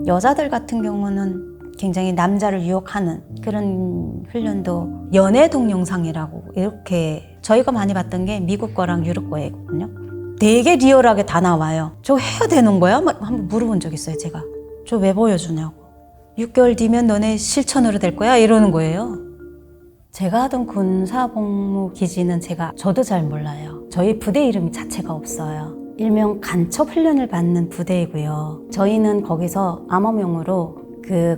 여자들 같은 경우는 굉장히 남자를 유혹하는 그런 훈련도 연애 동영상이라고 이렇게 저희가 많이 봤던 게 미국 거랑 유럽 거거든요. 되게 리얼하게 다 나와요. 저 해야 되는 거야? 막 한번 물어본 적 있어요, 제가. 저 왜 보여주냐고. 6개월 뒤면 너네 실천으로 될 거야? 이러는 거예요. 제가 하던 군사복무 기지는 저도 잘 몰라요. 저희 부대 이름 자체가 없어요. 일명 간첩 훈련을 받는 부대이고요. 저희는 거기서 암호명으로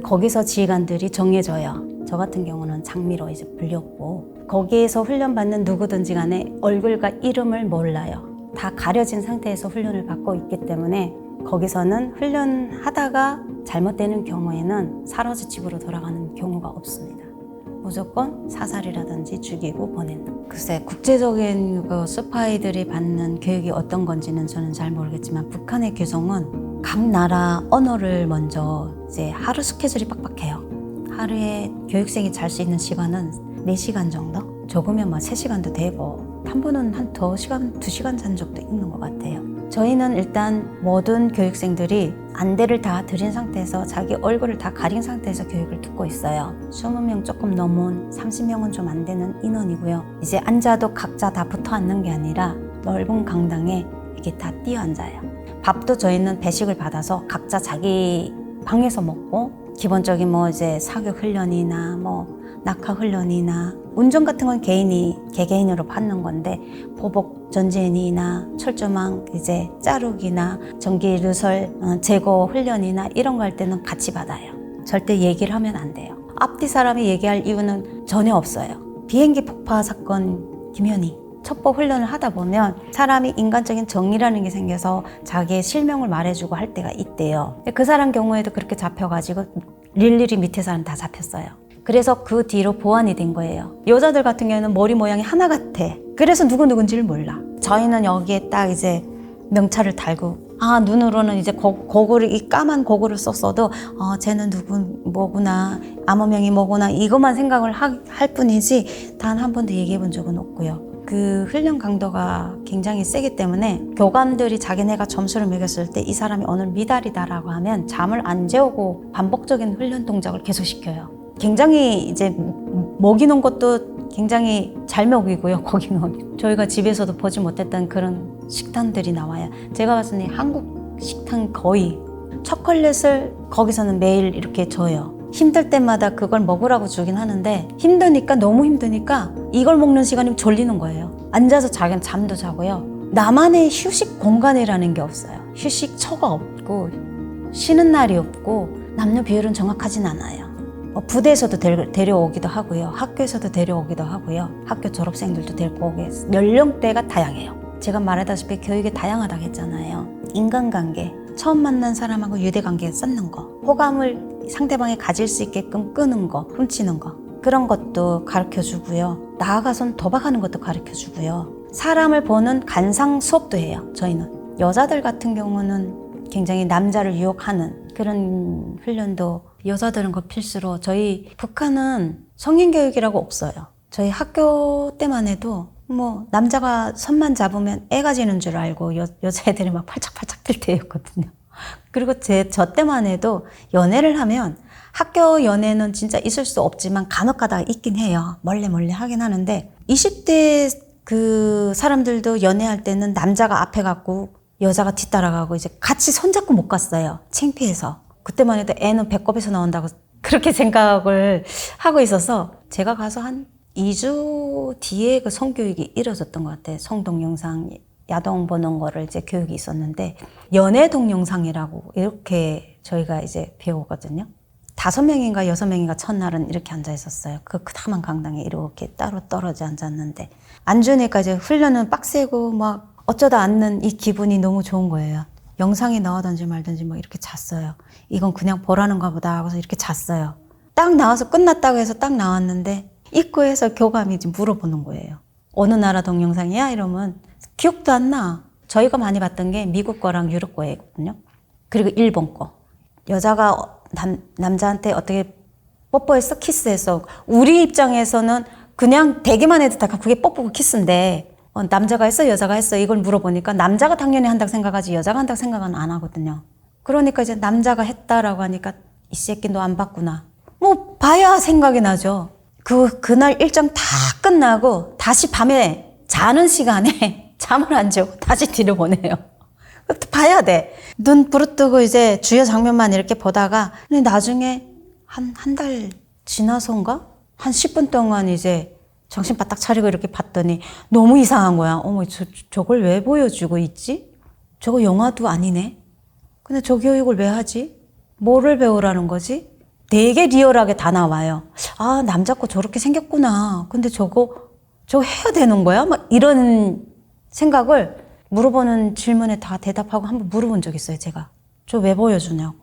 거기서 지휘관들이 정해져요. 저 같은 경우는 장미로 이제 불렸고, 거기에서 훈련받는 누구든지 간에 얼굴과 이름을 몰라요. 다 가려진 상태에서 훈련을 받고 있기 때문에 거기서는 훈련하다가 잘못되는 경우에는 사로지 집으로 돌아가는 경우가 없습니다. 무조건 사살이라든지 죽이고 보낸다. 글쎄, 국제적인 스파이들이 받는 교육이 어떤 건지는 저는 잘 모르겠지만, 북한의 규정은 각 나라 언어를 먼저 이제 하루 스케줄이 빡빡해요. 하루에 교육생이 잘 수 있는 시간은 4시간 정도? 적으면 3시간도 되고, 한 번은 한 2시간 잔 적도 있는 것 같아요. 저희는 일단 모든 교육생들이 안대를 다 들인 상태에서 자기 얼굴을 다 가린 상태에서 교육을 듣고 있어요. 20명 조금 넘은 30명은 좀 안 되는 인원이고요. 이제 앉아도 각자 다 붙어 앉는 게 아니라 넓은 강당에 이렇게 다 뛰어 앉아요. 밥도 저희는 배식을 받아서 각자 자기 방에서 먹고, 기본적인 이제 사격 훈련이나 낙하 훈련이나 운전 같은 건 개개인으로 받는 건데, 보복 전진이나 철조망 이제 자르기나 전기 누설 제거 훈련이나 이런 거 할 때는 같이 받아요. 절대 얘기를 하면 안 돼요. 앞뒤 사람이 얘기할 이유는 전혀 없어요. 비행기 폭파 사건 김현희 첩보 훈련을 하다 보면 사람이 인간적인 정의라는 게 생겨서 자기의 실명을 말해주고 할 때가 있대요. 그 사람 경우에도 그렇게 잡혀가지고 일일이 밑에 사람 다 잡혔어요. 그래서 그 뒤로 보완이 된 거예요. 여자들 같은 경우에는 머리 모양이 하나 같아. 그래서 누군지를 몰라. 저희는 여기에 딱 이제 명찰을 달고, 눈으로는 이제 고글을, 이 까만 고글을 썼어도 쟤는 뭐구나, 암호명이 뭐구나, 이것만 생각을 할 뿐이지 단 한 번도 얘기해 본 적은 없고요. 그 훈련 강도가 굉장히 세기 때문에 교관들이 자기네가 점수를 매겼을 때 이 사람이 오늘 미달이다라고 하면 잠을 안 재우고 반복적인 훈련 동작을 계속 시켜요. 굉장히 이제 먹이는 것도 굉장히 잘 먹이고요. 거기는 저희가 집에서도 보지 못했던 그런 식단들이 나와요. 제가 봤을 때 한국 식단 거의 초콜릿을 거기서는 매일 이렇게 줘요. 힘들 때마다 그걸 먹으라고 주긴 하는데, 너무 힘드니까 이걸 먹는 시간이 졸리는 거예요. 앉아서 자기는 잠도 자고요. 나만의 휴식 공간이라는 게 없어요. 휴식처가 없고 쉬는 날이 없고 남녀 비율은 정확하진 않아요. 부대에서도 데려오기도 하고요. 학교에서도 데려오기도 하고요. 학교 졸업생들도 데리고 오게, 연령대가 다양해요. 제가 말하다시피 교육이 다양하다고 했잖아요. 인간관계, 처음 만난 사람하고 유대관계 쌓는 거, 호감을 상대방이 가질 수 있게끔 끄는 거, 훔치는 거, 그런 것도 가르쳐주고요. 나아가선 도박하는 것도 가르쳐주고요. 사람을 보는 관상 수업도 해요. 저희는 여자들 같은 경우는 굉장히 남자를 유혹하는 그런 훈련도, 여자들은 그 필수로, 저희 북한은 성인교육이라고 없어요. 저희 학교 때만 해도 남자가 손만 잡으면 애가 지는 줄 알고 여자애들이 막 팔짝팔짝 뛸 때였거든요. 그리고 저 때만 해도 연애를 하면, 학교 연애는 진짜 있을 수 없지만 간혹 가다가 있긴 해요. 몰래 하긴 하는데, 20대 그 사람들도 연애할 때는 남자가 앞에 갔고 여자가 뒤따라가고 이제 같이 손잡고 못 갔어요. 창피해서. 그때만 해도 애는 배꼽에서 나온다고 그렇게 생각을 하고 있어서, 제가 가서 한 2주 뒤에 그 성교육이 이루어졌던 것 같아요. 성동영상, 야동 보는 거를 이제 교육이 있었는데, 연애 동영상이라고 이렇게 저희가 이제 배우거든요. 5명인가 6명인가 첫날은 이렇게 앉아 있었어요. 그 크다만 강당에 이렇게 따로 떨어져 앉았는데, 앉으니까 이제 훈련은 빡세고 막 어쩌다 앉는 이 기분이 너무 좋은 거예요. 영상이 나오든지 말든지 이렇게 잤어요. 이건 그냥 보라는가 보다 하고서 이렇게 잤어요. 딱 나와서 끝났다고 해서 딱 나왔는데, 입구에서 교감이 이제 물어보는 거예요. 어느 나라 동영상이야? 이러면 기억도 안 나. 저희가 많이 봤던 게 미국 거랑 유럽 거거든요. 그리고 일본 거. 여자가 남자한테 어떻게 뽀뽀했어? 키스했어? 우리 입장에서는 그냥 대기만 해도 다 그게 뽀뽀고 키스인데, 남자가 했어? 여자가 했어? 이걸 물어보니까 남자가 당연히 한다고 생각하지 여자가 한다고 생각은 안 하거든요. 그러니까 이제 남자가 했다라고 하니까 이 새끼 너 안 봤구나. 뭐 봐야 생각이 나죠. 그날 일정 다 끝나고 다시 밤에 자는 시간에 잠을 안 자고 다시 뒤를 보내요. 그것도 봐야 돼. 눈 부릅뜨고 이제 주요 장면만 이렇게 보다가 근데 나중에 한 달 지나서인가? 한 10분 동안 이제 정신 바짝 차리고 이렇게 봤더니 너무 이상한 거야. 어머, 저걸 왜 보여주고 있지? 저거 영화도 아니네? 근데 저 교육을 왜 하지? 뭐를 배우라는 거지? 되게 리얼하게 다 나와요. 아, 남자 거 저렇게 생겼구나. 근데 저거 해야 되는 거야? 막 이런 생각을 물어보는 질문에 다 대답하고 한번 물어본 적 있어요, 제가. 저 왜 보여주냐고.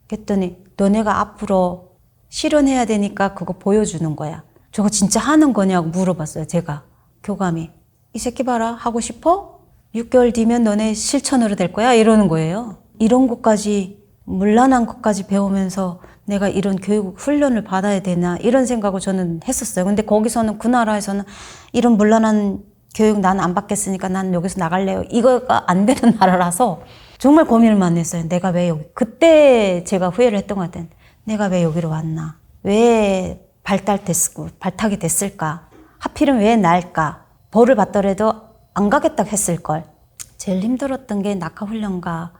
그랬더니 너네가 앞으로 실현해야 되니까 그거 보여주는 거야. 저거 진짜 하는 거냐고 물어봤어요, 제가. 교감이. 이 새끼 봐라, 하고 싶어? 6개월 뒤면 너네 실천으로 될 거야? 이러는 거예요. 이런 것까지, 문란한 것까지 배우면서 내가 이런 교육 훈련을 받아야 되나 이런 생각을 저는 했었어요. 근데 거기서는 그 나라에서는 이런 문란한 교육 난 안 받겠으니까 난 여기서 나갈래요. 이거가 안 되는 나라라서 정말 고민을 많이 했어요. 내가 왜 여기, 그때 제가 후회를 했던 것 같아요. 내가 왜 여기로 왔나? 왜 발탁이 됐을까? 하필은 왜 날까? 벌을 받더라도 안 가겠다 했을걸. 제일 힘들었던 게 낙하훈련과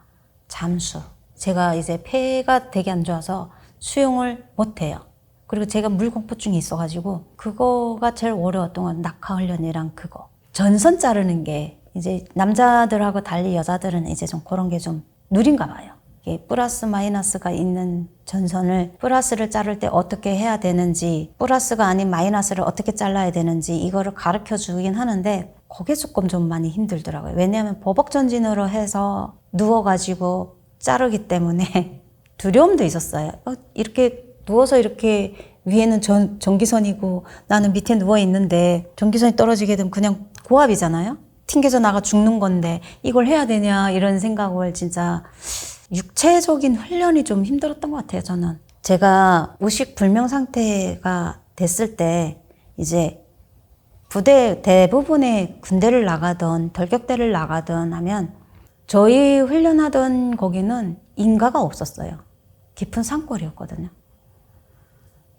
잠수. 제가 이제 폐가 되게 안 좋아서 수영을 못해요. 그리고 제가 물공포증이 있어가지고 그거가 제일 어려웠던 건 낙하훈련이랑 그거. 전선 자르는 게 이제 남자들하고 달리 여자들은 이제 좀 그런 게 좀 누린가 봐요. 이게 플러스 마이너스가 있는 전선을 플러스를 자를 때 어떻게 해야 되는지 플러스가 아닌 마이너스를 어떻게 잘라야 되는지 이거를 가르쳐 주긴 하는데 그게 조금 좀 많이 힘들더라고요. 왜냐하면 보복전진으로 해서 누워가지고 자르기 때문에 두려움도 있었어요. 이렇게 누워서 이렇게 위에는 전기선이고 나는 밑에 누워 있는데 전기선이 떨어지게 되면 그냥 고압이잖아요. 튕겨져 나가 죽는 건데 이걸 해야 되냐 이런 생각을 진짜 육체적인 훈련이 좀 힘들었던 것 같아요. 저는 제가 의식 불명 상태가 됐을 때 이제 부대 대부분의 군대를 나가던 돌격대를 나가던 하면 저희 훈련하던 거기는 인가가 없었어요. 깊은 산골이었거든요.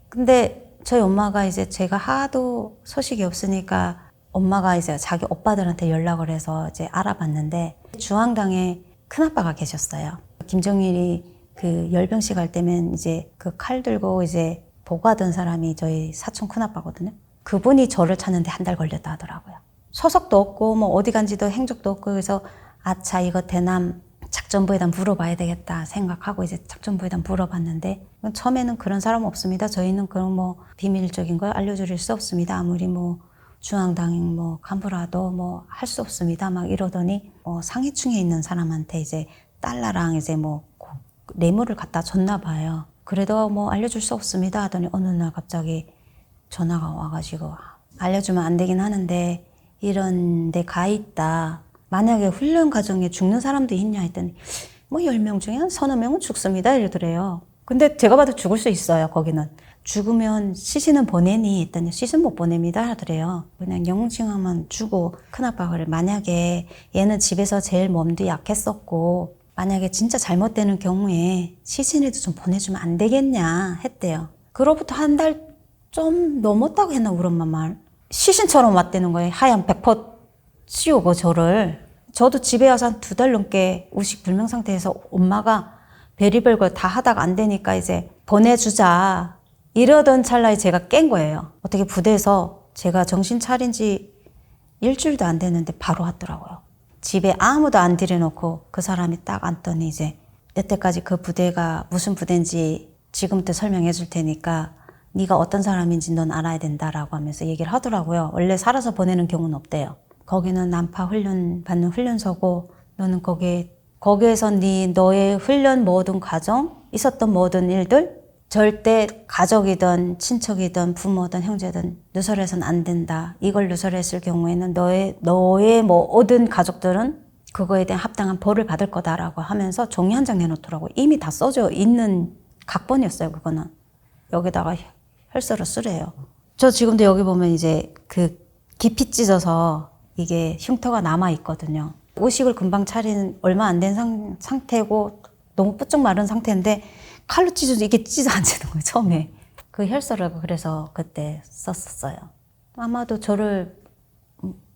근데 저희 엄마가 이제 제가 하도 소식이 없으니까 엄마가 이제 자기 오빠들한테 연락을 해서 이제 알아봤는데 중앙당에 큰아빠가 계셨어요. 김정일이 그 열병식 할 때면 이제 그 칼 들고 이제 보고하던 사람이 저희 사촌 큰아빠거든요. 그분이 저를 찾는데 한 달 걸렸다 하더라고요. 소속도 없고 뭐 어디 간지도 행적도 없고 그래서 아차 이거 대남 작전부에다 물어봐야 되겠다 생각하고 이제 작전부에다 물어봤는데 처음에는 그런 사람 없습니다. 저희는 그런 뭐 비밀적인 걸 알려드릴 수 없습니다. 아무리 뭐 중앙당 뭐 간부라도 뭐 할 수 없습니다. 막 이러더니 뭐 상위층에 있는 사람한테 이제 달러랑 이제 뭐 뇌물을 갖다 줬나 봐요. 그래도 뭐 알려줄 수 없습니다 하더니 어느 날 갑자기 전화가 와가지고 알려주면 안 되긴 하는데 이런 데 가 있다. 만약에 훈련 과정에 죽는 사람도 있냐 했더니 뭐 10명 중에 한 서너 명은 죽습니다 이러더래요. 근데 제가 봐도 죽을 수 있어요. 거기는. 죽으면 시신은 보내니 했더니 시신 못 보냅니다 하더래요. 그냥 영웅증하면 주고 큰아빠가 그래 만약에 얘는 집에서 제일 몸도 약했었고 만약에 진짜 잘못되는 경우에 시신이라도 좀 보내주면 안 되겠냐 했대요. 그로부터 한 달 좀 넘었다고 했나 우리 엄마 말. 시신처럼 왔다는 거예요. 하얀 100% 씌우고 저를. 저도 집에 와서 한 2달 넘게 의식 불명 상태에서 엄마가 별의별 걸 다 하다가 안 되니까 이제 보내주자 이러던 찰나에 제가 깬 거예요. 어떻게 부대에서 제가 정신 차린 지 일주일도 안 됐는데 바로 왔더라고요. 집에 아무도 안 들여놓고 그 사람이 딱 앉더니 이제 여태까지 그 부대가 무슨 부대인지 지금부터 설명해 줄 테니까 네가 어떤 사람인지 넌 알아야 된다라고 하면서 얘기를 하더라고요. 원래 살아서 보내는 경우는 없대요. 거기는 난파 훈련 받는 훈련소고 너는 거기에서 너의 훈련 모든 과정 있었던 모든 일들 절대 가족이든 친척이든 부모든 형제든 누설해서는 안 된다. 이걸 누설했을 경우에는 너의 모든 가족들은 그거에 대한 합당한 벌을 받을 거다라고 하면서 종이 한 장 내놓더라고요. 이미 다 써져 있는 각본이었어요. 그거는. 여기다가 혈서를 쓰래요. 저 지금도 여기 보면 이제 그 깊이 찢어서 이게 흉터가 남아 있거든요. 의식을 금방 차린 얼마 안 된 상태고 너무 뿌쩍 마른 상태인데 칼로 찢어도 이게 찢어 안 지는 거예요, 처음에. 그 혈서를 그래서 그때 썼었어요. 아마도 저를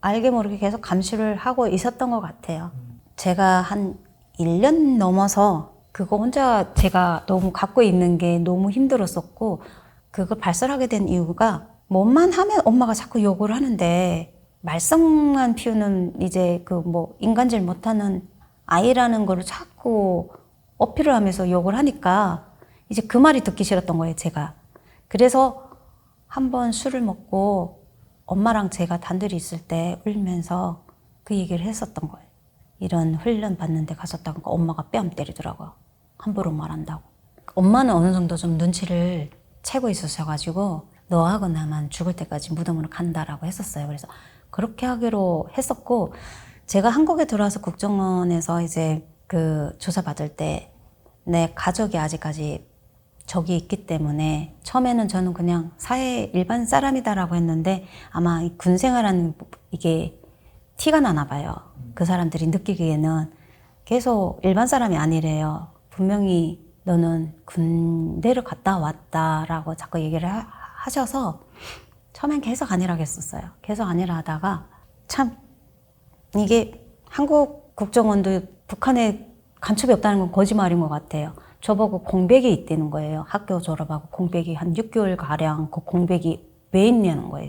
알게 모르게 계속 감시를 하고 있었던 것 같아요. 제가 한 1년 넘어서 그거 혼자 제가 너무 갖고 있는 게 너무 힘들었었고, 그걸 발설하게 된 이유가 뭐만 하면 엄마가 자꾸 욕을 하는데, 말썽만 피우는 이제 그 뭐 인간질 못하는 아이라는 거를 자꾸 어필을 하면서 욕을 하니까 이제 그 말이 듣기 싫었던 거예요, 제가. 그래서 한번 술을 먹고 엄마랑 제가 단둘이 있을 때 울면서 그 얘기를 했었던 거예요. 이런 훈련 받는데 갔었다고 엄마가 뺨 때리더라고요. 함부로 말한다고. 엄마는 어느 정도 좀 눈치를 채고 있으셔가지고 너하고 나만 죽을 때까지 무덤으로 간다라고 했었어요. 그래서 그렇게 하기로 했었고, 제가 한국에 들어와서 국정원에서 이제 그 조사받을 때 내 가족이 아직까지 저기 있기 때문에 처음에는 저는 그냥 사회 일반 사람이다라고 했는데, 아마 이 군 생활하는 이게 티가 나나 봐요. 그 사람들이 느끼기에는 계속 일반 사람이 아니래요. 분명히 너는 군대를 갔다 왔다라고 자꾸 얘기를 하셔서 처음엔 계속 아니라고 했었어요. 계속 아니라 하다가 참 이게 한국 국정원도 북한에 간첩이 없다는 건 거짓말인 것 같아요. 저보고 공백이 있다는 거예요. 학교 졸업하고 공백이 한 6개월가량 그 공백이 왜 있냐는 거예요.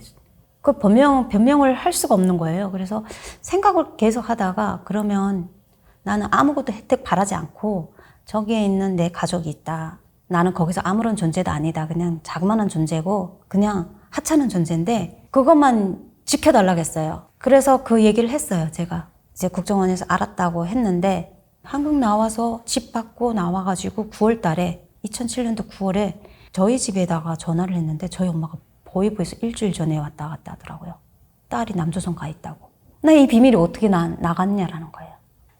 그 변명을 할 수가 없는 거예요. 그래서 생각을 계속 하다가, 그러면 나는 아무것도 혜택 바라지 않고 저기에 있는 내 가족이 있다. 나는 거기서 아무런 존재도 아니다. 그냥 자그마한 존재고 그냥 하찮은 존재인데 그것만 지켜달라고 했어요. 그래서 그 얘기를 했어요. 제가 이제 국정원에서 알았다고 했는데, 한국 나와서 집 받고 나와가지고 9월 달에 2007년도 9월에 저희 집에다가 전화를 했는데 저희 엄마가 보이부에서 일주일 전에 왔다 갔다 하더라고요. 딸이 남조선 가 있다고. 나 이 비밀이 어떻게 나갔냐라는 거예요.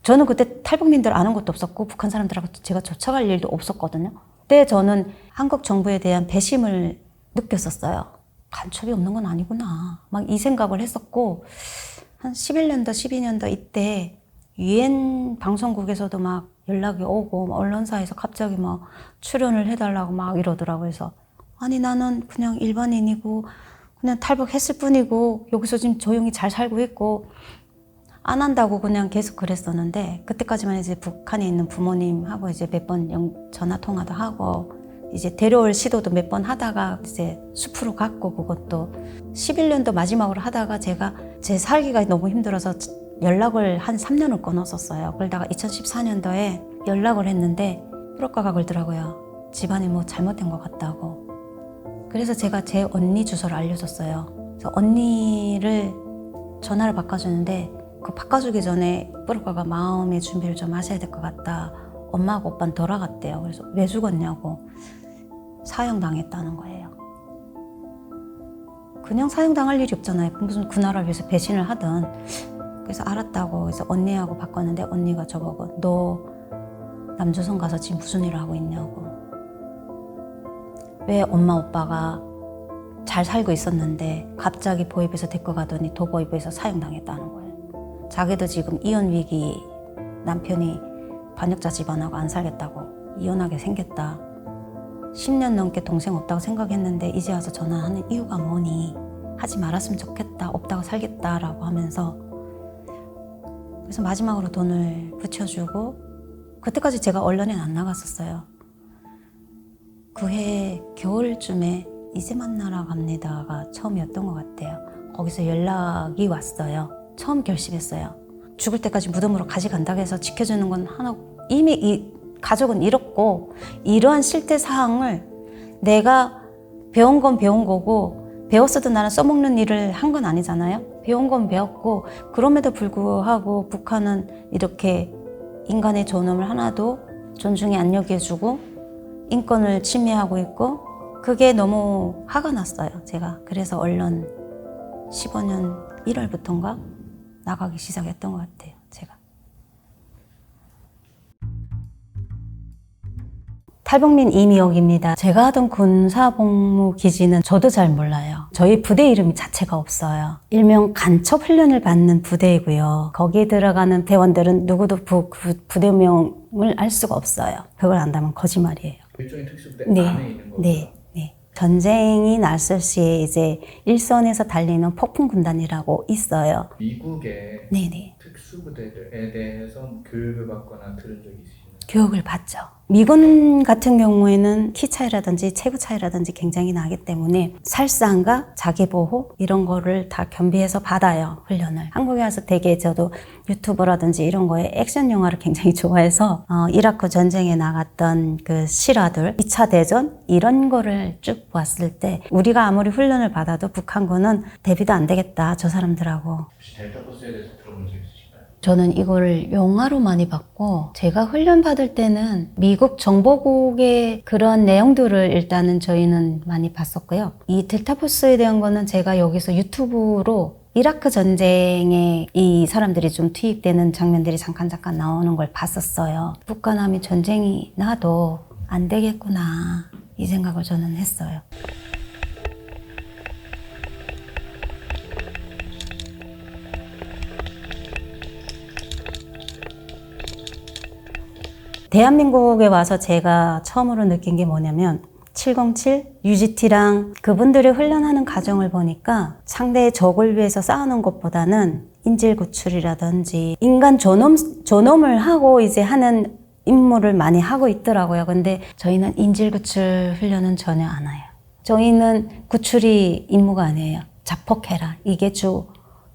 저는 그때 탈북민들 아는 것도 없었고 북한 사람들하고 제가 접촉할 일도 없었거든요. 그때 저는 한국 정부에 대한 배심을 느꼈었어요. 간첩이 없는 건 아니구나. 막 이 생각을 했었고, 한 11년도, 12년도 이때 유엔 방송국에서도 막 연락이 오고 언론사에서 갑자기 막 출연을 해달라고 막 이러더라고요. 그래서 아니 나는 그냥 일반인이고 그냥 탈북했을 뿐이고 여기서 지금 조용히 잘 살고 있고 안 한다고 그냥 계속 그랬었는데, 그때까지만 이제 북한에 있는 부모님하고 이제 몇 번 전화 통화도 하고 이제 데려올 시도도 몇 번 하다가 이제 숲으로 갔고, 그것도 11년도 마지막으로 하다가 제가 제 살기가 너무 힘들어서 연락을 한 3년을 끊었었어요. 그러다가 2014년도에 연락을 했는데 프로과가 걸더라고요. 집안에 뭐 잘못된 것 같다고. 그래서 제가 제 언니 주소를 알려줬어요. 그래서 언니를 전화를 바꿔주는데, 그 바꿔주기 전에 프로과가 마음의 준비를 좀 하셔야 될 것 같다. 엄마하고 오빠는 돌아갔대요. 그래서 왜 죽었냐고. 사형당했다는 거예요. 그냥 사형당할 일이 없잖아요. 무슨 그 나라를 위해서 배신을 하든. 그래서 알았다고. 그래서 언니하고 바꿨는데 언니가 저보고 너 남조선 가서 지금 무슨 일을 하고 있냐고. 왜 엄마 오빠가 잘 살고 있었는데 갑자기 보위부에서 데리고 가더니 도보위부에서 사형당했다는 거예요. 자기도 지금 이혼 위기, 남편이 반역자 집안하고 안 살겠다고 이혼하게 생겼다. 10년 넘게 동생 없다고 생각했는데 이제 와서 전화하는 이유가 뭐니? 하지 말았으면 좋겠다. 없다고 살겠다라고 하면서, 그래서 마지막으로 돈을 붙여주고, 그때까지 제가 언론에 안 나갔었어요. 그해 겨울쯤에 이제 만나러 갑니다가 처음이었던 것 같아요. 거기서 연락이 왔어요. 처음 결심했어요. 죽을 때까지 무덤으로 가져간다고 해서 지켜주는 건 하나, 이미 이 가족은 잃었고, 이러한 실태 사항을 내가 배운 건 배운 거고, 배웠어도 나는 써먹는 일을 한 건 아니잖아요. 배운 건 배웠고, 그럼에도 불구하고 북한은 이렇게 인간의 존엄을 하나도 존중이 안 여겨주고 인권을 침해하고 있고, 그게 너무 화가 났어요, 제가. 그래서 언론 15년 1월부터인가 나가기 시작했던 것 같아요, 제가. 탈북민 이미옥입니다. 제가 하던 군사복무기지는 저도 잘 몰라요. 저희 부대 이름 자체가 없어요. 일명 간첩훈련을 받는 부대이고요. 거기에 들어가는 대원들은 누구도 부대명을 알 수가 없어요. 그걸 안다면 거짓말이에요. 일종의 특수부대 네, 안에 있는 거죠? 네. 전쟁이 났을 시에 이제 일선에서 달리는 폭풍군단이라고 있어요. 미국의 네네. 특수부대들에 대해서 교육을 받거나 들은 적이 있으시나요? 교육을 받죠. 미군 같은 경우에는 키 차이라든지 체구 차이라든지 굉장히 나기 때문에 살상과 자기보호 이런 거를 다 겸비해서 받아요. 훈련을. 한국에 와서 되게 저도 유튜브라든지 이런 거에 액션 영화를 굉장히 좋아해서 이라크 전쟁에 나갔던 그 실화들 2차 대전 이런 거를 쭉 봤을 때 우리가 아무리 훈련을 받아도 북한군은 대비도 안 되겠다. 저 사람들하고. 혹시 델타 포스에 대해서 들어본 적 있으신가요? 저는 이거를 영화로 많이 봤고 제가 훈련 받을 때는 미국 정보국의 그런 내용들을 일단은 저희는 많이 봤었고요. 이 델타포스에 대한 거는 제가 여기서 유튜브로 이라크 전쟁에 이 사람들이 좀 투입되는 장면들이 잠깐 나오는 걸 봤었어요. 북한함이 전쟁이 나도 안 되겠구나 이 생각을 저는 했어요. 대한민국에 와서 제가 처음으로 느낀 게 뭐냐면 707, UGT랑 그분들이 훈련하는 과정을 보니까 상대의 적을 위해서 싸우는 것보다는 인질 구출이라든지 인간 존엄을 하고 이제 하는 임무를 많이 하고 있더라고요. 근데 저희는 인질 구출 훈련은 전혀 안 해요. 저희는 구출이 임무가 아니에요. 자폭해라. 이게 주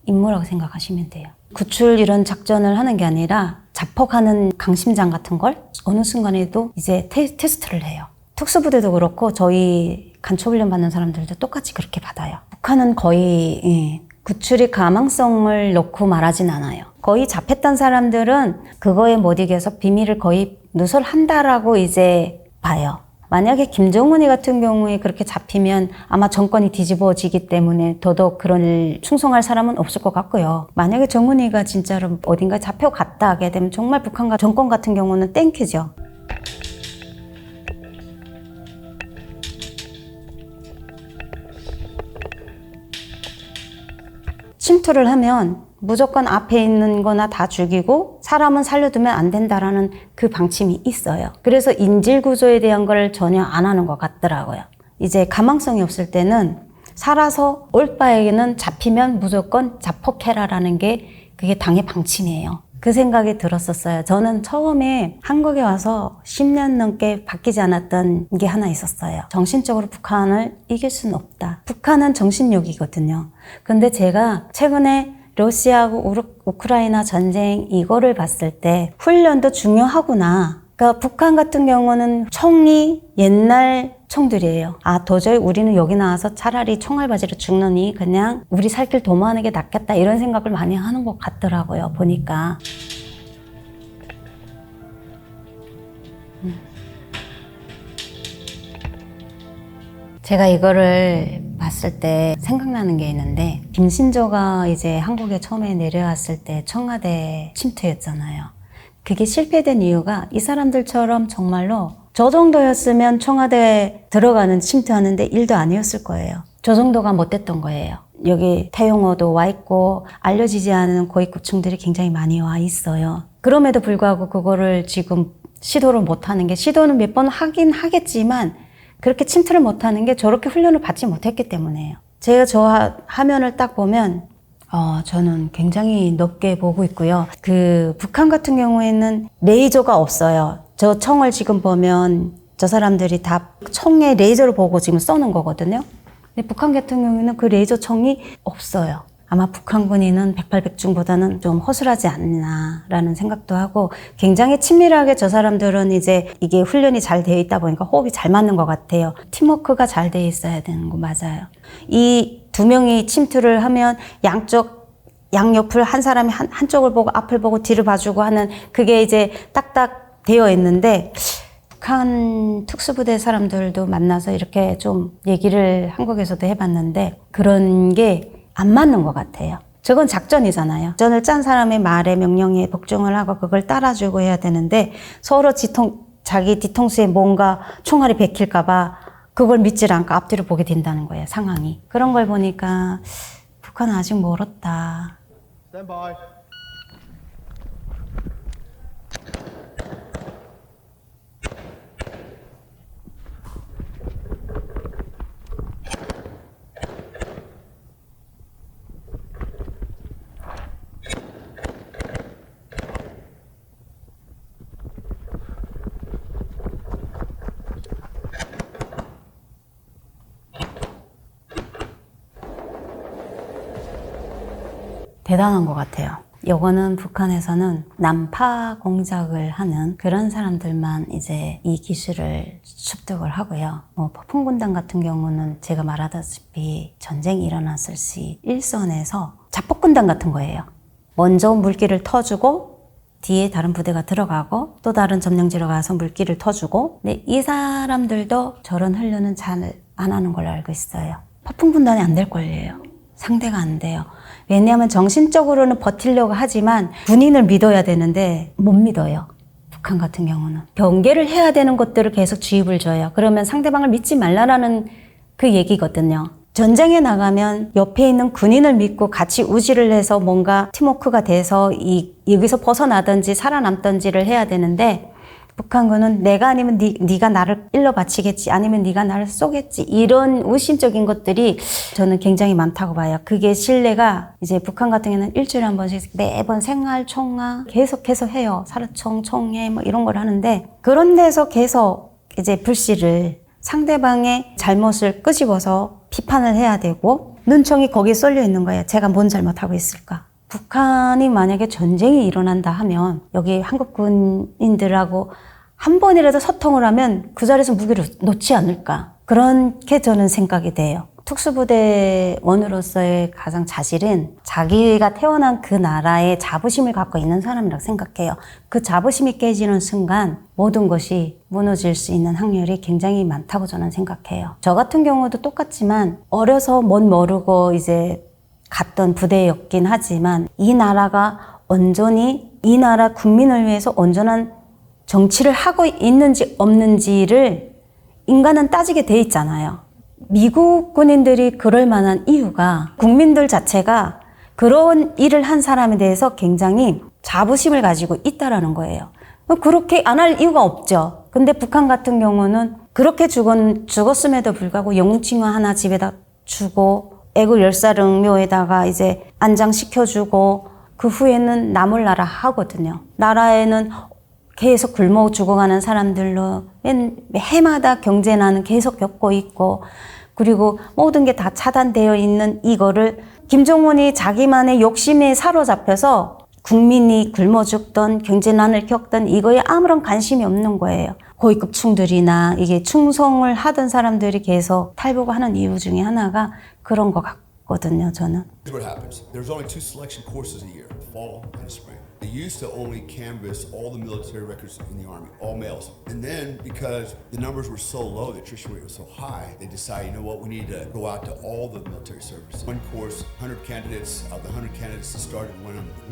임무라고 생각하시면 돼요. 구출 이런 작전을 하는 게 아니라 자폭하는 강심장 같은 걸 어느 순간에도 이제 테스트를 해요. 특수부대도 그렇고 저희 간초훈련 받는 사람들도 똑같이 그렇게 받아요. 북한은 거의 구출의 가망성을 놓고 말하진 않아요. 거의 잡혔던 사람들은 그거에 못 이겨서 비밀을 거의 누설한다라고 이제 봐요. 만약에 김정은이 같은 경우에 그렇게 잡히면 아마 정권이 뒤집어지기 때문에 더더욱 그런 충성할 사람은 없을 것 같고요. 만약에 정은이가 진짜로 어딘가에 잡혀갔다 하게 되면 정말 북한과 정권 같은 경우는 땡큐죠. 침투를 하면 무조건 앞에 있는 거나 다 죽이고 사람은 살려두면 안 된다라는 그 방침이 있어요. 그래서 인질 구조에 대한 걸 전혀 안 하는 것 같더라고요. 이제 가망성이 없을 때는 살아서 올 바에는 잡히면 무조건 자폭해라라는 게 그게 당의 방침이에요. 그 생각이 들었었어요. 저는 처음에 한국에 와서 10년 넘게 바뀌지 않았던 게 하나 있었어요. 정신적으로 북한을 이길 수는 없다. 북한은 정신력이거든요. 근데 제가 최근에 러시아하고 우크라이나 전쟁 이거를 봤을 때 훈련도 중요하구나. 그러니까 북한 같은 경우는 총이 옛날 총들이에요. 아, 도저히 우리는 여기 나와서 차라리 총알 맞으러 죽느니 그냥 우리 살 길 도모하는 게 낫겠다 이런 생각을 많이 하는 것 같더라고요. 보니까. 제가 이거를 봤을 때 생각나는 게 있는데 김신조가 이제 한국에 처음에 내려왔을 때 청와대 침투였잖아요. 그게 실패된 이유가 이 사람들처럼 정말로 저 정도였으면 청와대에 들어가는 침투하는데 일도 아니었을 거예요. 저 정도가 못됐던 거예요. 여기 태용호도 와 있고 알려지지 않은 고위급층들이 굉장히 많이 와 있어요. 그럼에도 불구하고 그거를 지금 시도를 못하는 게 시도는 몇 번 하긴 하겠지만 그렇게 침투를 못하는 게 저렇게 훈련을 받지 못했기 때문에요. 제가 저 화면을 딱 보면 저는 굉장히 높게 보고 있고요. 그 북한 같은 경우에는 레이저가 없어요. 저 총을 지금 보면 저 사람들이 다 총에 레이저를 보고 지금 쏘는 거거든요. 근데 북한 같은 경우에는 그 레이저 총이 없어요. 아마 북한 군인은 백발백중보다는 좀 허술하지 않나라는 생각도 하고 굉장히 친밀하게 저 사람들은 이제 이게 훈련이 잘 되어 있다 보니까 호흡이 잘 맞는 것 같아요. 팀워크가 잘 되어 있어야 되는 거 맞아요. 이 두 명이 침투를 하면 양옆을 한 사람이 한쪽을 보고 앞을 보고 뒤를 봐주고 하는 그게 이제 딱딱 되어 있는데 북한 특수부대 사람들도 만나서 이렇게 좀 얘기를 한국에서도 해봤는데 그런 게 안 맞는 것 같아요. 저건 작전이잖아요. 작전을 짠 사람의 말에 명령에 복종을 하고 그걸 따라주고 해야 되는데 서로 자기 뒤통수에 뭔가 총알이 베킬까봐 그걸 믿질 않고 앞뒤로 보게 된다는 거예요, 상황이. 그런 걸 보니까 북한은 아직 멀었다. Stand by. 대단한 것 같아요. 요거는 북한에서는 난파 공작을 하는 그런 사람들만 이제 이 기술을 습득을 하고요. 폭풍군단 같은 경우는 제가 말하다시피 전쟁이 일어났을 시 일선에서 자폭군단 같은 거예요. 먼저 물기를 터주고 뒤에 다른 부대가 들어가고 또 다른 점령지로 가서 물기를 터주고, 근데 이 사람들도 저런 훈련은 잘 안 하는 걸로 알고 있어요. 폭풍군단이 안 될 걸요. 상대가 안 돼요. 왜냐하면 정신적으로는 버티려고 하지만 군인을 믿어야 되는데 못 믿어요. 북한 같은 경우는. 경계를 해야 되는 것들을 계속 주입을 줘요. 그러면 상대방을 믿지 말라라는 그 얘기거든요. 전쟁에 나가면 옆에 있는 군인을 믿고 같이 우지를 해서 뭔가 팀워크가 돼서 여기서 벗어나든지 살아남든지를 해야 되는데, 북한군은 내가 아니면 네가 나를 일러 바치겠지, 아니면 네가 나를 쏘겠지, 이런 의심적인 것들이 저는 굉장히 많다고 봐요. 그게 신뢰가 이제 북한 같은 경우는 일주일에 한 번씩 매번 생활 총화 계속해서 해요. 사르총, 총회 뭐 이런 걸 하는데, 그런 데서 계속 이제 불씨를 상대방의 잘못을 끄집어서 비판을 해야 되고, 눈총이 거기에 쏠려 있는 거예요. 제가 뭔 잘못하고 있을까? 북한이 만약에 전쟁이 일어난다 하면 여기 한국 군인들하고 한 번이라도 소통을 하면 그 자리에서 무기를 놓지 않을까, 그렇게 저는 생각이 돼요. 특수부대원으로서의 가장 자질은 자기가 태어난 그 나라의 자부심을 갖고 있는 사람이라고 생각해요. 그 자부심이 깨지는 순간 모든 것이 무너질 수 있는 확률이 굉장히 많다고 저는 생각해요. 저 같은 경우도 똑같지만 어려서 못 모르고 이제 갔던 부대였긴 하지만, 이 나라가 온전히 이 나라 국민을 위해서 온전한 정치를 하고 있는지 없는지를 인간은 따지게 돼 있잖아요. 미국 군인들이 그럴 만한 이유가 국민들 자체가 그런 일을 한 사람에 대해서 굉장히 자부심을 가지고 있다라는 거예요. 그렇게 안 할 이유가 없죠. 근데 북한 같은 경우는 그렇게 죽었음에도 불구하고 영웅칭화 하나 집에다 주고 애국 열사릉묘에다가 이제 안장시켜주고, 그 후에는 나몰라라 하거든요. 나라에는 계속 굶어 죽어가는 사람들로 해마다 경제난은 계속 겪고 있고, 그리고 모든 게 다 차단되어 있는 이거를 김정은이 자기만의 욕심에 사로잡혀서 국민이 굶어 죽던 경제난을 겪던 이거에 아무런 관심이 없는 거예요. 고위급충들이나 이게 충성을 하던 사람들이 계속 탈북하는 이유 중에 하나가 그런 것 같거든요, 저는. Here's what happens. There's only 2 selection courses a year, fall and spring. They used to only canvass all the military records in the Army, all males. And then, because the numbers were so low, the attrition rate was so high, they decided, you know what, we need to go out to all the military service. One course, 100 candidates, of the 100 candidates that started,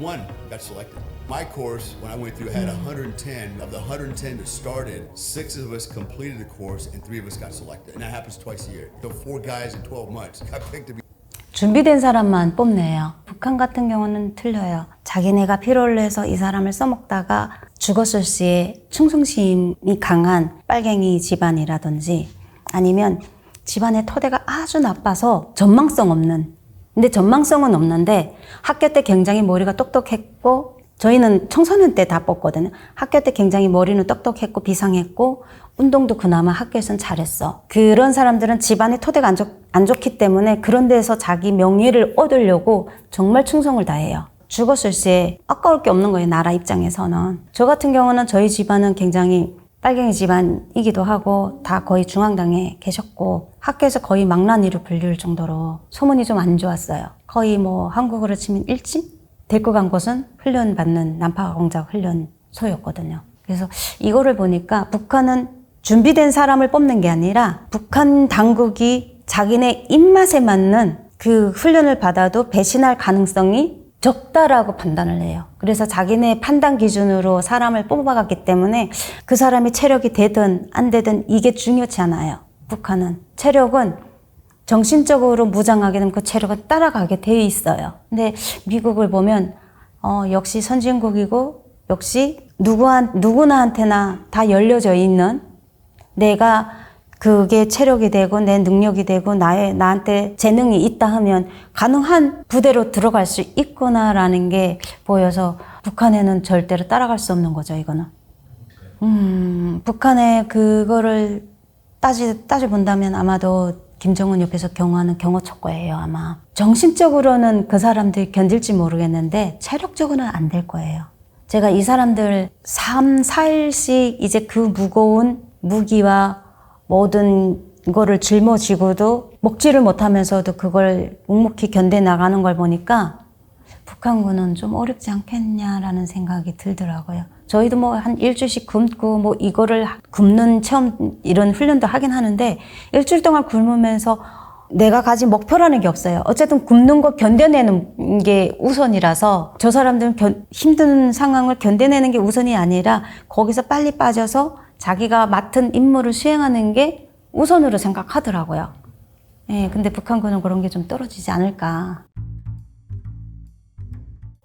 one got selected. My course, when I went through, had 110. Of the 110 that started, 6 of us completed the course and 3 of us got selected. And that happens twice a year. So 4 guys in 12 months got picked to be. 준비된 사람만 뽑네요. 북한 같은 경우는 틀려요. 자기네가 필요로 해서 이 사람을 써먹다가 죽었을 시에 충성심이 강한 빨갱이 집안이라든지, 아니면 집안의 토대가 아주 나빠서 전망성 없는, 근데 전망성은 없는데 학교 때 굉장히 머리가 똑똑했고, 저희는 청소년 때 다 뽑거든요. 학교 때 굉장히 머리는 똑똑했고 비상했고 운동도 그나마 학교에서는 잘했어. 그런 사람들은 집안의 토대가 안 좋기 때문에 그런 데서 자기 명예를 얻으려고 정말 충성을 다해요. 죽었을 때 아까울 게 없는 거예요, 나라 입장에서는. 저 같은 경우는 저희 집안은 굉장히 빨갱이 집안이기도 하고 다 거의 중앙당에 계셨고 학교에서 거의 망나니로 불릴 정도로 소문이 좀 안 좋았어요. 거의 뭐 한국으로 치면 1침? 데리고 간 곳은 훈련받는 난파 공작 훈련소였거든요. 그래서 이거를 보니까 북한은 준비된 사람을 뽑는 게 아니라 북한 당국이 자기네 입맛에 맞는 그 훈련을 받아도 배신할 가능성이 적다라고 판단을 해요. 그래서 자기네 판단 기준으로 사람을 뽑아갔기 때문에 그 사람이 체력이 되든 안 되든 이게 중요치 않아요. 북한은 체력은 정신적으로 무장하게 되면 그 체력은 따라가게 돼 있어요. 근데 미국을 보면 역시 선진국이고 역시 누구나한테나 다 열려져 있는, 내가 그게 체력이 되고 내 능력이 되고 나한테 재능이 있다 하면 가능한 부대로 들어갈 수 있구나라는 게 보여서 북한에는 절대로 따라갈 수 없는 거죠, 이거는. 북한에 그거를 따져본다면 아마도 김정은 옆에서 경호하는 경호처과예요, 아마. 정신적으로는 그 사람들이 견딜지 모르겠는데 체력적으로는 안 될 거예요. 제가 이 사람들 3, 4일씩 이제 그 무거운 무기와 모든 거를 짊어지고도 먹지를 못하면서도 그걸 묵묵히 견뎌나가는 걸 보니까 북한군은 좀 어렵지 않겠냐라는 생각이 들더라고요. 저희도 뭐 한 일주일씩 굶고 뭐 이거를 굶는 체험 이런 훈련도 하긴 하는데 일주일 동안 굶으면서 내가 가진 목표라는 게 없어요. 어쨌든 굶는 거 견뎌내는 게 우선이라서 저 사람들은 힘든 상황을 견뎌내는 게 우선이 아니라 거기서 빨리 빠져서 자기가 맡은 임무를 수행하는 게 우선으로 생각하더라고요. 예, 근데 북한군은 그런 게 좀 떨어지지 않을까.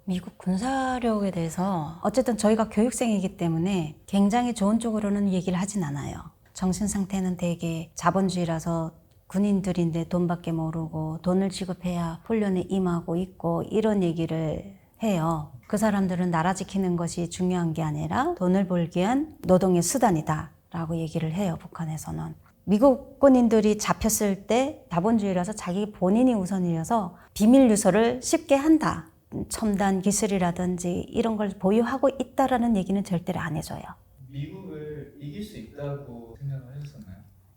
미국 군사력에 대해서 어쨌든 저희가 교육생이기 때문에 굉장히 좋은 쪽으로는 얘기를 하진 않아요. 정신 상태는 되게 자본주의라서 군인들인데 돈밖에 모르고 돈을 지급해야 훈련에 임하고 있고 이런 얘기를 해요. 그 사람들은 나라 지키는 것이 중요한 게 아니라 돈을 벌기 위한 노동의 수단이다 라고 얘기를 해요, 북한에서는. 미국 군인들이 잡혔을 때 자본주의라서 자기 본인이 우선이어서 비밀 유서를 쉽게 한다. 첨단 기술이라든지 이런 걸 보유하고 있다라는 얘기는 절대로 안 해줘요. 미국을 이길 수 있다고 생각을 하셨었나요?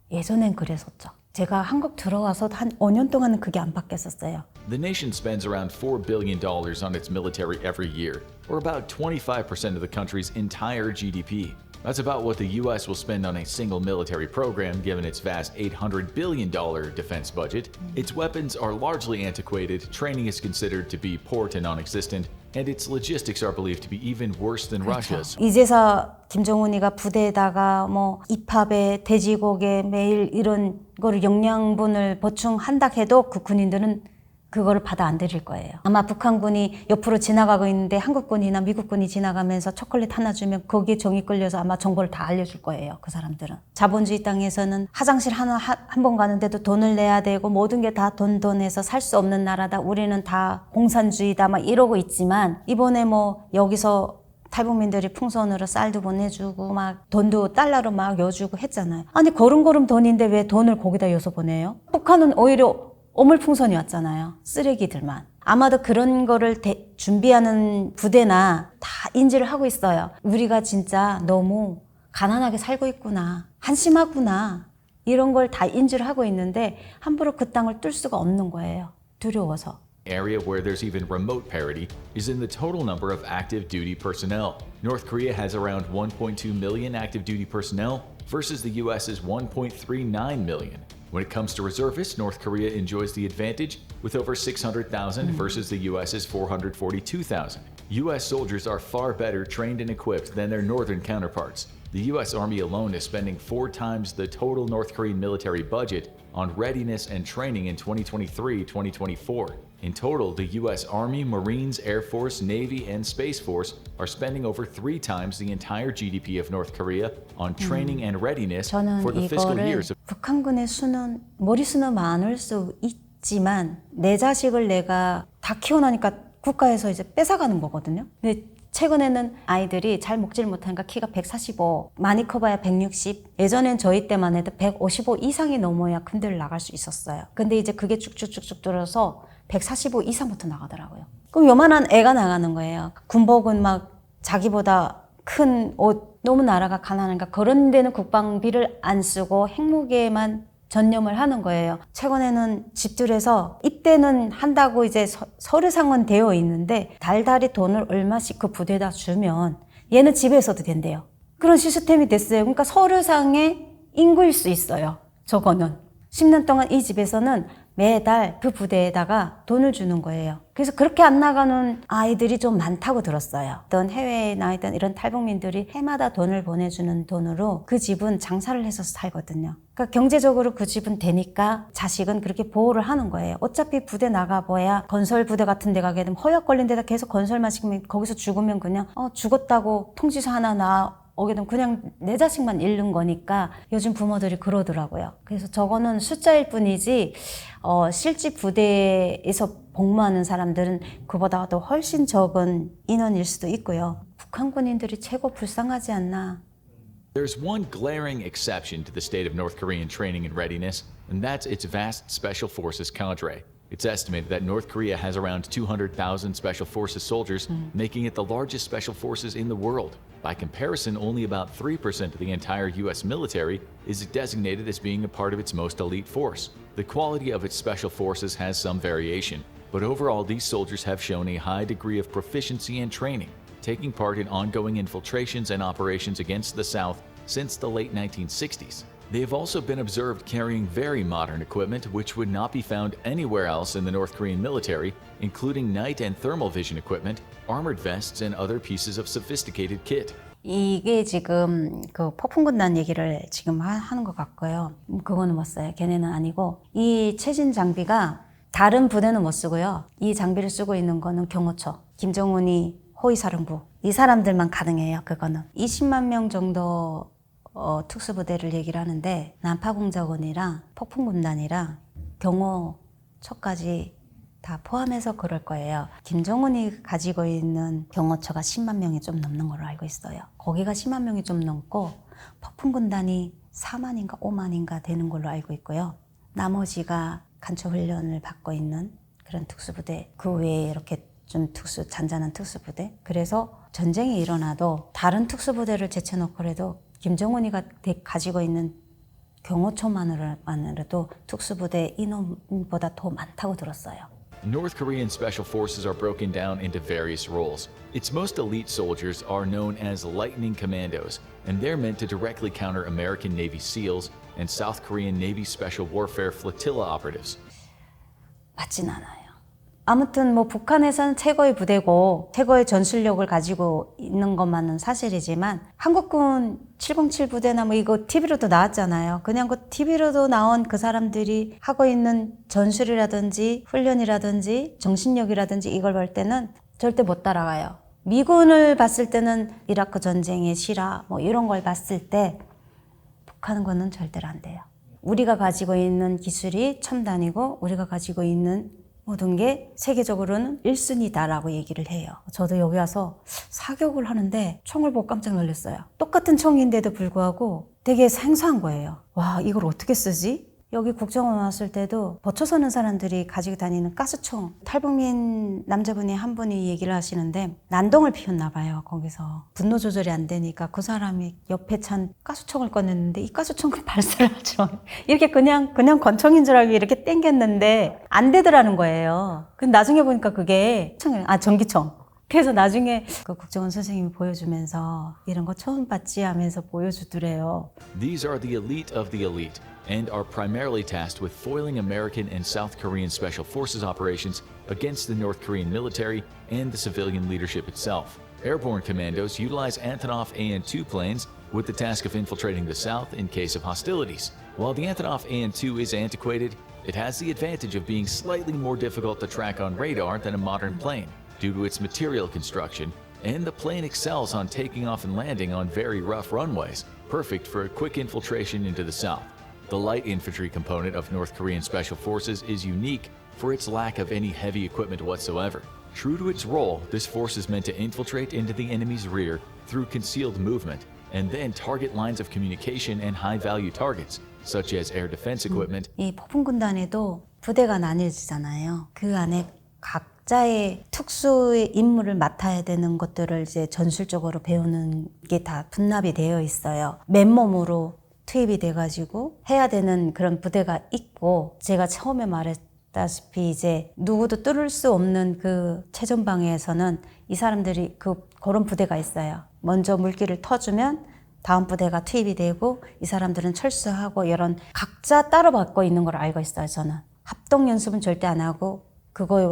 예전엔 그랬었죠. 제가 한국 들어와서 한 5년 동안은 그게 안 바뀌었었어요. The nation spends around $4 billion on its military every year, or about 25% of the country's entire GDP. That's about what the US will spend on a single military program given its vast $800 billion defense budget. Its weapons are largely antiquated, training is considered to be poor to non-existent, and its logistics are believed to be even worse than Russia's. 이제서 김정은이가 부대에다가 뭐 입합에 돼지고기에 매일 이런 거를 영양분을 보충한다 해도 그 군인들은 그거를 받아 안 들일 거예요. 아마 북한군이 옆으로 지나가고 있는데 한국군이나 미국군이 지나가면서 초콜릿 하나 주면 거기에 정이 끌려서 아마 정보를 다 알려줄 거예요, 그 사람들은. 자본주의 땅에서는 화장실 한 번 가는데도 돈을 내야 되고 모든 게 다 돈해서 살 수 없는 나라다. 우리는 다 공산주의다 막 이러고 있지만 이번에 뭐 여기서 탈북민들이 풍선으로 쌀도 보내주고 막 돈도 달러로 막 여주고 했잖아요. 아니 거름거름 돈인데 왜 돈을 거기다 여서 보내요? 북한은 오히려 어물풍선이 왔잖아요. 쓰레기들만. 아마도 그런 거를 준비하는 부대나 다 인지를 하고 있어요. 우리가 진짜 너무 가난하게 살고 있구나. 한심하구나. 이런 걸 다 인지를 하고 있는데 함부로 그 땅을 뚫을 수가 없는 거예요. 두려워서. Area where there's even remote parity is in the total number of active duty personnel. North Korea has around 1.2 million active duty personnel versus the US's 1.39 million. When it comes to reservists, North Korea enjoys the advantage with over 600,000 versus the US's 442,000. US soldiers are far better trained and equipped than their northern counterparts. The US Army alone is spending 4 times the total North Korean military budget on readiness and training in 2023-2024. In total, the US Army, Marines, Air Force, Navy, and Space Force are spending over 3 times the entire GDP of North Korea on training and readiness 저는 for the fiscal 이거를 years of 북한군의 수는 머리수는 많을 수 있지만 내 자식을 내가 다 키워놓으니까 국가에서 이제 뺏어가는 거거든요. 근데 최근에는 아이들이 잘 먹지를 못하니까 키가 145, 많이 커봐야 160. 예전엔 저희 때만 해도 155 이상이 넘어야 군대를 나갈 수 있었어요. 근데 이제 그게 쭉쭉쭉쭉 들어서 145 이상부터 나가더라고요. 그럼 요만한 애가 나가는 거예요. 군복은 막 자기보다 큰 옷, 너무 나라가 가난하니까 그런 데는 국방비를 안 쓰고 핵무기에만 전념을 하는 거예요. 최근에는 집들에서 입대는 한다고 이제 서류상은 되어 있는데 달달이 돈을 얼마씩 그 부대에다 주면 얘는 집에서도 된대요. 그런 시스템이 됐어요. 그러니까 서류상의 인구일 수 있어요. 저거는 10년 동안 이 집에서는 매달 그 부대에다가 돈을 주는 거예요. 그래서 그렇게 안 나가는 아이들이 좀 많다고 들었어요. 어떤 해외에 나 있던 이런 탈북민들이 해마다 돈을 보내주는 돈으로 그 집은 장사를 해서 살거든요. 그러니까 경제적으로 그 집은 되니까 자식은 그렇게 보호를 하는 거예요. 어차피 부대 나가봐야 건설 부대 같은 데 가게 되면 허약 걸린 데다 계속 건설만 시키면 거기서 죽으면 그냥 죽었다고 통지서 하나 나오게 되면 그냥 내 자식만 잃는 거니까 요즘 부모들이 그러더라고요. 그래서 저거는 숫자일 뿐이지 실제 부대에서 복무하는 사람들은 그보다도 훨씬 적은 인원일 수도 있고요. 북한 군인들이 최고 불쌍하지 않나. There's one glaring exception to the state of North Korean training and readiness, and that's its vast Special Forces cadre. It's estimated that North Korea has around 200,000 Special Forces soldiers, making it the largest Special Forces in the world. By comparison, only about 3% of the entire U.S. military is designated as being a part of its most elite force. The quality of its Special Forces has some variation, but overall these soldiers have shown a high degree of proficiency and training, taking part in ongoing infiltrations and operations against the South since the late 1960s. They have also been observed carrying very modern equipment which would not be found anywhere else in the North Korean military, including night and thermal vision equipment, armored vests, and other pieces of sophisticated kit. 이게 지금 그 폭풍군단 얘기를 지금 하는 것 같고요. 그거는 못 써요. 걔네는 아니고 이 최신 장비가 다른 부대는 못 쓰고요. 이 장비를 쓰고 있는 거는 경호처, 김정은이 호위사령부 이 사람들만 가능해요. 그거는 20만 명 정도 특수부대를 얘기를 하는데 난파공작원이랑 폭풍군단이랑 경호처까지 다 포함해서 그럴 거예요. 김정은이 가지고 있는 경호처가 10만 명이 좀 넘는 걸로 알고 있어요. 거기가 10만 명이 좀 넘고 폭풍군단이 4만인가 5만인가 되는 걸로 알고 있고요. 나머지가 간초훈련을 받고 있는 그런 특수부대, 그 외에 이렇게 좀 잔잔한 특수부대. 그래서 전쟁이 일어나도 다른 특수부대를 제쳐놓고라도 김정은이가 가지고 있는 경호처만으로도 특수부대 인원보다 더 많다고 들었어요. North Korean Special Forces are broken down into various roles. Its most elite soldiers are known as Lightning Commandos, and they're meant to directly counter American Navy SEALs and South Korean Navy Special Warfare Flotilla operatives. 맞진 않아요. 아무튼 뭐 북한에서는 최고의 부대고 최고의 전술력을 가지고 있는 것만은 사실이지만 한국군 707 부대나 뭐 이거 TV로도 나왔잖아요. 그냥 그 TV로도 나온 그 사람들이 하고 있는 전술이라든지 훈련이라든지 정신력이라든지 이걸 볼 때는 절대 못 따라가요. 미군을 봤을 때는 이라크 전쟁의 실화 뭐 이런 걸 봤을 때 북한군은 절대로 안 돼요. 우리가 가지고 있는 기술이 첨단이고 우리가 가지고 있는 모든 게 세계적으로는 1순위다라고 얘기를 해요. 저도 여기 와서 사격을 하는데 총을 보고 깜짝 놀랐어요. 똑같은 총인데도 불구하고 되게 생소한 거예요. 와, 이걸 어떻게 쓰지? 여기 국정원 왔을 때도 버쳐 서는 사람들이 가지고 다니는 가스총, 탈북민 남자분이 한 분이 얘기를 하시는데 난동을 피웠나 봐요. 거기서 분노 조절이 안 되니까 그 사람이 옆에 찬 가스총을 꺼냈는데 이 가스총은 발사를 하죠. 이렇게 그냥 권총인 줄 알고 이렇게 땡겼는데 안 되더라는 거예요. 근데 나중에 보니까 그게 전기총. 그래서 나중에 그 국정원 선생님이 보여주면서 이런 거 처음 봤지 하면서 보여주더래요. These are the elite of the elite and are primarily tasked with foiling American and South Korean Special Forces operations against the North Korean military and the civilian leadership itself. Airborne commandos utilize Antonov AN-2 planes with the task of infiltrating the South in case of hostilities. While the Antonov AN-2 is antiquated, it has the advantage of being slightly more difficult to track on radar than a modern plane due to its material construction, and the plane excels on taking off and landing on very rough runways, perfect for a quick infiltration into the South. The light infantry component of North Korean Special Forces is unique for its lack of any heavy equipment whatsoever. True to its role, this force is meant to infiltrate into the enemy's rear through concealed movement, and then target lines of communication and high-value targets, such as air defense equipment. 이 폭풍군단에도 부대가 나뉘어지잖아요. 그 안에 각자의 특수의 임무를 맡아야 되는 것들을 이제 전술적으로 배우는 게 다 분납이 되어 있어요. 맨몸으로 투입이 돼가지고 해야 되는 그런 부대가 있고, 제가 처음에 말했다시피 이제 누구도 뚫을 수 없는 그 최전방에서는 이 사람들이 그런 부대가 있어요. 먼저 물길을 터주면 다음 부대가 투입이 되고 이 사람들은 철수하고 이런 각자 따로 받고 있는 걸 알고 있어요. 저는 합동 연습은 절대 안 하고 그거에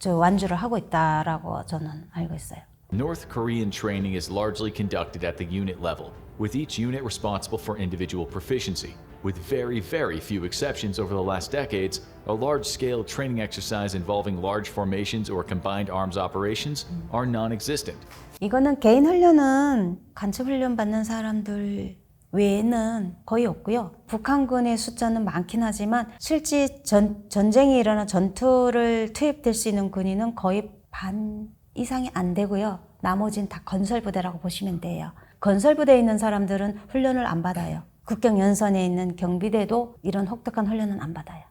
완주를 하고 있다라고 저는 알고 있어요. North Korean training is largely conducted at the unit level, with each unit responsible for individual proficiency. With very, very few exceptions over the last decades, a large-scale training exercise involving large formations or combined arms operations are non-existent. 이거는 개인 훈련은 간첩 훈련 받는 사람들 외에는 거의 없고요. 북한군의 숫자는 많긴 하지만 실제 전쟁이 일어나 전투를 투입될 수 있는 군인은 거의 반 이상이 안 되고요. 나머지는 다 건설부대라고 보시면 돼요. 건설부대에 있는 사람들은 훈련을 안 받아요. 국경 연선에 있는 경비대도 이런 혹독한 훈련은 안 받아요.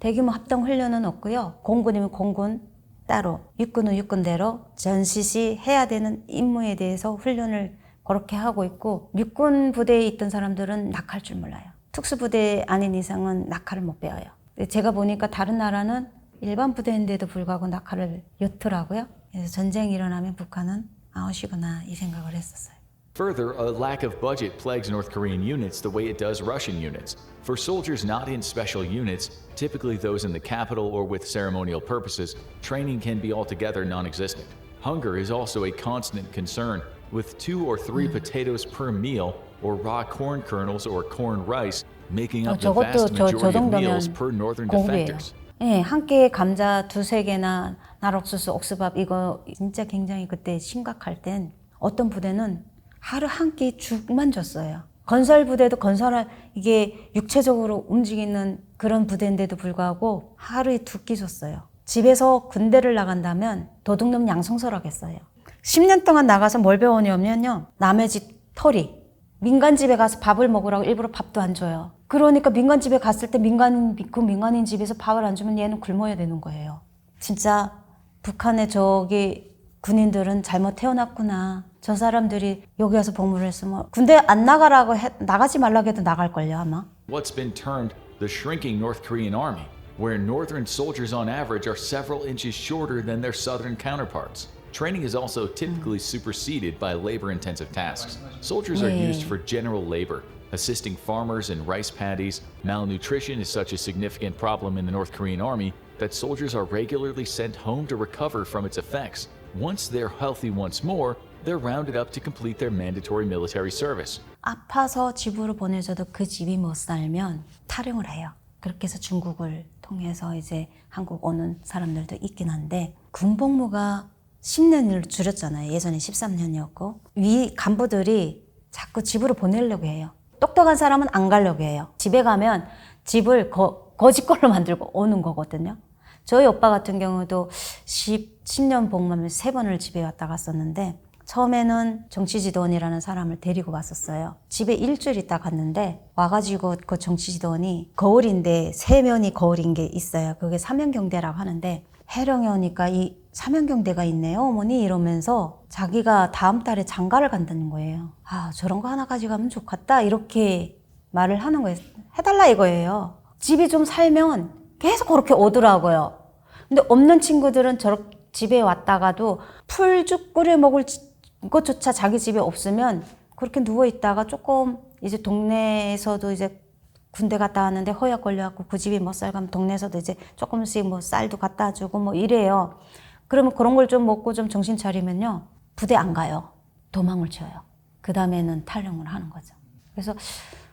대규모 합동 훈련은 없고요. 공군이면 공군 따로, 육군은 육군대로 전시시 해야 되는 임무에 대해서 훈련을 그렇게 하고 있고, 육군 부대에 있던 사람들은 낙하할 줄 몰라요. 특수부대 아닌 이상은 낙하를 못 배워요. 제가 보니까 다른 나라는 일반 부대인데도 불구하고 낙하를 였더라고요. 그래서 전쟁이 일어나면 북한은 아웃이구나 이 생각을 했었어요. Further, a lack of budget plagues North Korean units the way it does Russian units. For soldiers not in special units, typically those in the capital or with ceremonial purposes, training can be altogether non-existent. Hunger is also a constant concern, with 2 or 3 potatoes per meal or raw corn kernels or corn rice making up the vast majority of meals per northern 공부예요. defectors. 네, 한 끼에 감자 2-3개나 날옥수수, 옥수밥 이거 진짜 굉장히 그때 심각할 땐 어떤 부대는 하루 한 끼 죽만 줬어요. 건설 부대도 이게 육체적으로 움직이는 그런 부대인데도 불구하고 하루에 2끼 줬어요. 집에서 군대를 나간다면 도둑놈 양성설하겠어요. 10년 동안 나가서 뭘 배우냐면요. 남의 집 털이. 민간 집에 가서 밥을 먹으라고 일부러 밥도 안 줘요. 그러니까 민간 집에 갔을 때 민간인 집에서 밥을 안 주면 얘는 굶어야 되는 거예요. 진짜 북한의 저기 군인들은 잘못 태어났구나. 저 사람들이 여기 와서 복무를 했으면 군대 안 나가라고 나가지 말라고 해도 나갈걸요 아마. What's been termed the shrinking North Korean army, where northern soldiers on average are several inches shorter than their southern counterparts. Training is also typically superseded by labor-intensive tasks. Soldiers are used for general labor, assisting farmers in rice paddies. Malnutrition is such a significant problem in the North Korean army that soldiers are regularly sent home to recover from its effects. Once they're healthy once more, they're rounded up to complete their mandatory military service. 아파서 집으로 보내줘도 그 집이 못 살면 탈영을 해요. 그렇게 해서 중국을 통해서 이제 한국 오는 사람들도 있긴 한데, 군복무가 10년을 줄였잖아요. 예전에 13년이었고 위 간부들이 자꾸 집으로 보내려고 해요. 똑똑한 사람은 안 가려고 해요. 집에 가면 집을 거지 걸로 만들고 오는 거거든요. 저희 오빠 같은 경우도 10년 복무하면 3번을 집에 왔다 갔었는데, 처음에는 정치지도원이라는 사람을 데리고 왔었어요. 집에 일주일 있다 갔는데 와가지고 그 정치지도원이 거울인데 3면이 거울인 게 있어요. 그게 사면경대라고 하는데, 해령에 오니까 이 사면경대가 있네요 어머니 이러면서 자기가 다음 달에 장가를 간다는 거예요. 아, 저런 거 하나 가져가면 좋겠다 이렇게 말을 하는 거예요. 해달라 이거예요. 집이 좀 살면 계속 그렇게 오더라고요. 근데 없는 친구들은 저렇게 집에 왔다가도 풀죽 끓여 먹을 것조차 자기 집에 없으면 그렇게 누워있다가 조금 이제 동네에서도 이제 군대 갔다 왔는데 허약 걸려갖고 그 집에 못 살가면 동네에서도 이제 조금씩 뭐 쌀도 갖다 주고 뭐 이래요. 그러면 그런 걸 좀 먹고 좀 정신 차리면요. 부대 안 가요. 도망을 쳐요. 그 다음에는 탈영을 하는 거죠. 그래서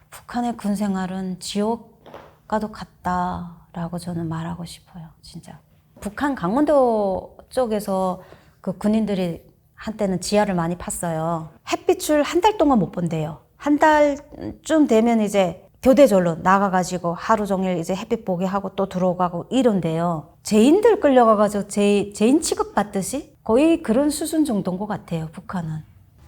북한의 군 생활은 지옥과도 같다라고 저는 말하고 싶어요. 진짜. 북한 강원도 쪽에서 그 군인들이 한때는 지하를 많이 팠어요. 햇빛을 한 달 동안 못 본대요. 한 달쯤 되면 이제 교대절로 나가가지고 하루 종일 이제 햇빛 보게 하고 또 들어가고 이런데요. 죄인들 끌려가가지고 죄인 취급받듯이 거의 그런 수준 정도인 것 같아요, 북한은.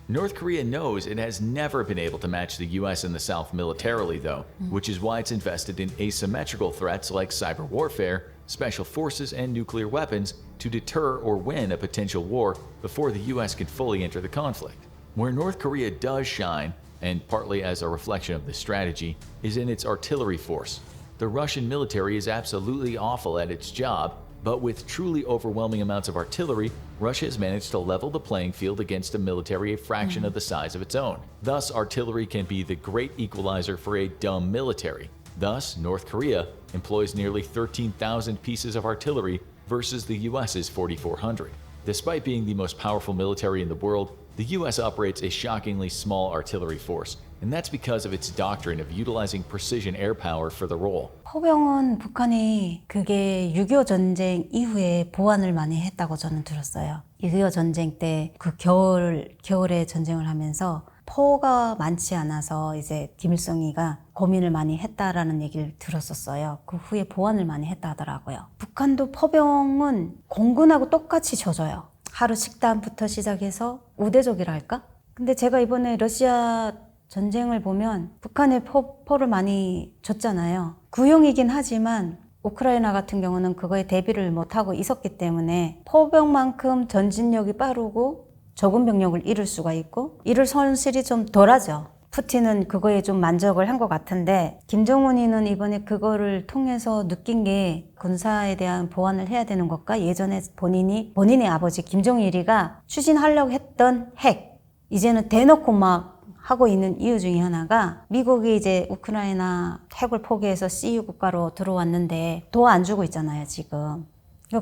North Korea knows it has never been able to match the US and the South militarily, though, which is why it's invested in asymmetrical threats like cyber warfare, special forces, and nuclear weapons to deter or win a potential war before the US can fully enter the conflict. Where North Korea does shine, and partly as a reflection of this strategy, is in its artillery force. The Russian military is absolutely awful at its job, but with truly overwhelming amounts of artillery, Russia has managed to level the playing field against a military a fraction of the size of its own. Thus, artillery can be the great equalizer for a dumb military. Thus, North Korea employs nearly 13,000 pieces of artillery versus the US's 4,400. Despite being the most powerful military in the world, the US operates a shockingly small artillery force, and that's because of its doctrine of utilizing precision air power for the role. 포병은 북한이 그게 6.25 전쟁 이후에 보완을 많이 했다고 저는 들었어요. 6.25 전쟁 때 그 겨울에 전쟁을 하면서 포가 많지 않아서 이제 김일성이가 고민을 많이 했다라는 얘기를 들었었어요. 그 후에 보완을 많이 했다 하더라고요. 북한도 포병은 공군하고 똑같이 줘줘요. 하루 식단부터 시작해서 우대족이랄까? 근데 제가 이번에 러시아 전쟁을 보면 북한에 포를 많이 줬잖아요. 구용이긴 하지만 우크라이나 같은 경우는 그거에 대비를 못하고 있었기 때문에 포병만큼 전진력이 빠르고 적은 병력을 잃을 수가 있고 잃을 손실이 좀 덜하죠. 푸틴은 그거에 좀 만족을 한 것 같은데 김정은이는 이번에 그거를 통해서 느낀 게 군사에 대한 보완을 해야 되는 것과 예전에 본인의 아버지 김정일이가 추진하려고 했던 핵 이제는 대놓고 막 하고 있는 이유 중에 하나가 미국이 이제 우크라이나 핵을 포기해서 CU 국가로 들어왔는데 도 안 주고 있잖아요 지금.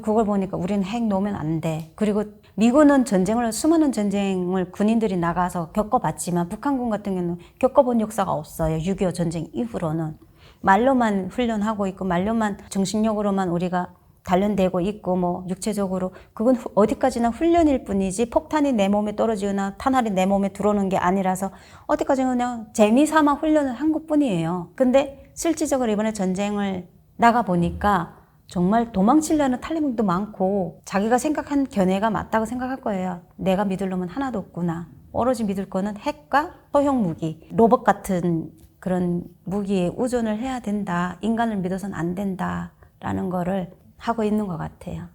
그걸 보니까 우리는 핵 놓으면 안 돼. 그리고 미군은 수많은 전쟁을 군인들이 나가서 겪어봤지만 북한군 같은 경우는 겪어본 역사가 없어요. 6.25 전쟁 이후로는. 말로만 훈련하고 있고 말로만 정신력으로만 우리가 단련되고 있고 뭐 육체적으로 그건 어디까지나 훈련일 뿐이지 폭탄이 내 몸에 떨어지거나 탄알이 내 몸에 들어오는 게 아니라서 어디까지나 그냥 재미삼아 훈련을 한 것뿐이에요. 근데 실질적으로 이번에 전쟁을 나가보니까 정말 도망치려는 탈레반도 많고 자기가 생각한 견해가 맞다고 생각할 거예요. 내가 믿을 놈은 하나도 없구나. 오로지 믿을 거는 핵과 소형 무기, 로봇 같은 그런 무기에 의존을 해야 된다. 인간을 믿어서는 안 된다라는 거를 하고 있는 것 같아요.